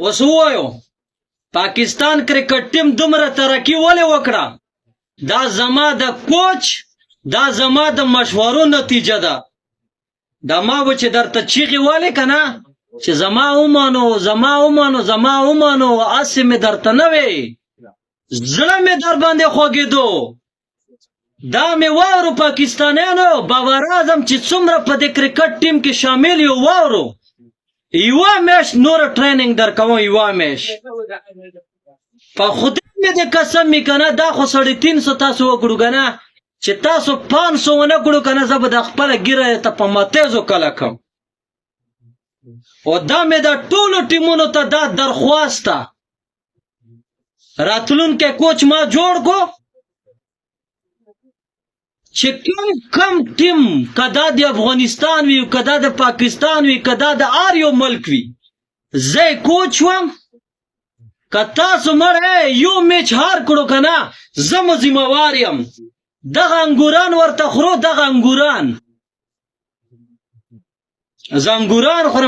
اوس ووایو پاکستان کرکټ ټیم دومره ترقی ولې وکړه؟ دا زما د کوچ دا زما د مشورو نتیجه ده. دا ما و چې درته چیغې والې که نه چې زما ومانو هسې مې درته نه وې، زړه مې در باندې خوږېدو. دا مې واورو پاکستانیانو باور اعظم چې څومره په دې کرکټ ټیم کې شامل یو واورو. یوه میاشت نور ټریننګ درکوم، یوه میاشت په خدای مې دې قسم مې که نه دا خو 350 تاسو وکړو که نه چې تاسو 500 ونه کړو که نه زه به د خپله ګیره ته په متیزو کله کم. او دا مې د ټولو ټیمونو ته دا درخواست ده، راتلونکی کوچ ما جوړ کو چې کم ټیم که دا د افغانستان وي که دا د پاکستان وي که دا د هر یو ملک وي زه کوچ وم. که تاسو مړی یو میچ هار کړو که نه زه مو ذمهوار یم. دغه انګوران ورته خورو، دغه انګوران زه انګوران خورم.